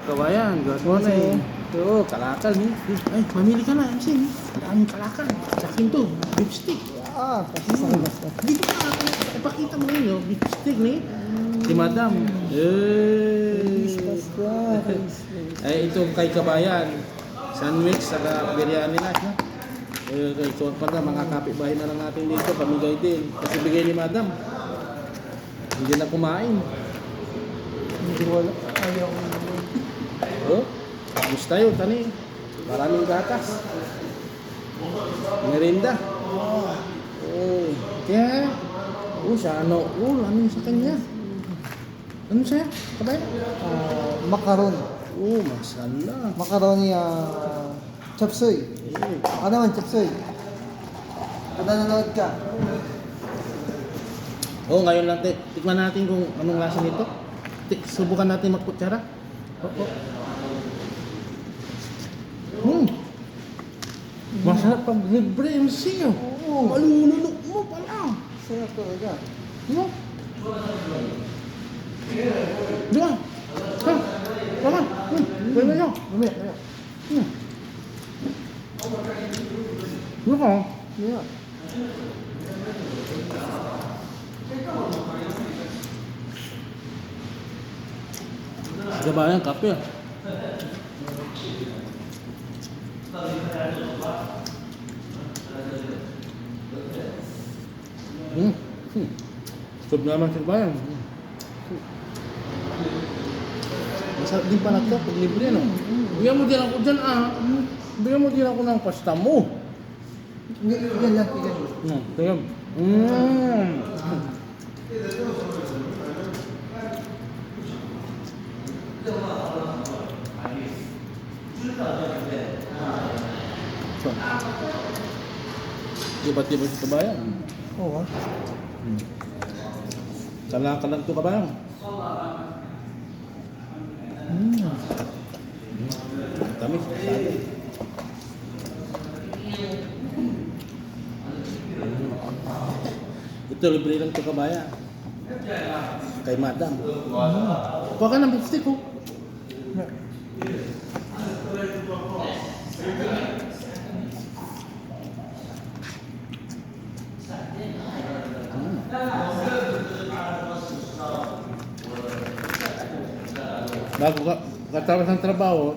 Kabayan, good morning. Ito, kalakal ni. Ay, mamili ka na, MC. Daming kalakal. Sa akin to, beef stick. Kasi sa labas na. Dito ka, ipakita mo ngayon, beef stick ni. Si Madam. Christmas ka. Ay, ito kay Kabayan. Sandwich, saka biryani na. No? So, pala, mga kapitbahay na lang natin dito, pamigay din. Kasi bigay ni Madam. Hindi na kumain. Hindi wala. Ayaw ko. Oh, gusto tayo, tani. Maraming gatas. Merinda. Oh, kaya, siya ano, ano yung sa kanya? Ano siya? Kabay? Makaron. Masala. Macaroni chop suey. Ano naman chop suey? Kada nanood ka. Ngayon lang, tikman natin kung anong lasa nito. Subukan natin magkutsara. Masarap pag libre MC. Malulunok mo pala. Sarap talaga. No? Diba? Ha? Tama. Pwede nyo. Mamaya. Ano ka? Mamaya. Kabayan, kape. Stop naman sa kabayan. Masarap din pala ito pag libre, no? Bigyan mo din ako dyan, Bigyan mo din ako ng pasta mo. Yan lang. Tingnan. Tiba-tiba sa kabayan. Oo. Kalaka lang ito kabayan. Tamis. Sabi. Ito, libre lang ito kabayan. Kay Madam. Kuha ka ng beef stick, oh. Bago katapos ng trabaho,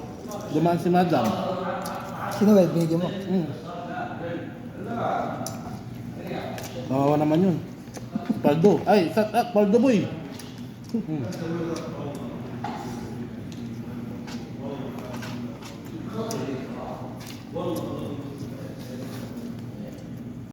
dumaan si Madam. Sino ba? Binigyan mo? Kawawa naman yun. Paldo. Ay, Paldo boy.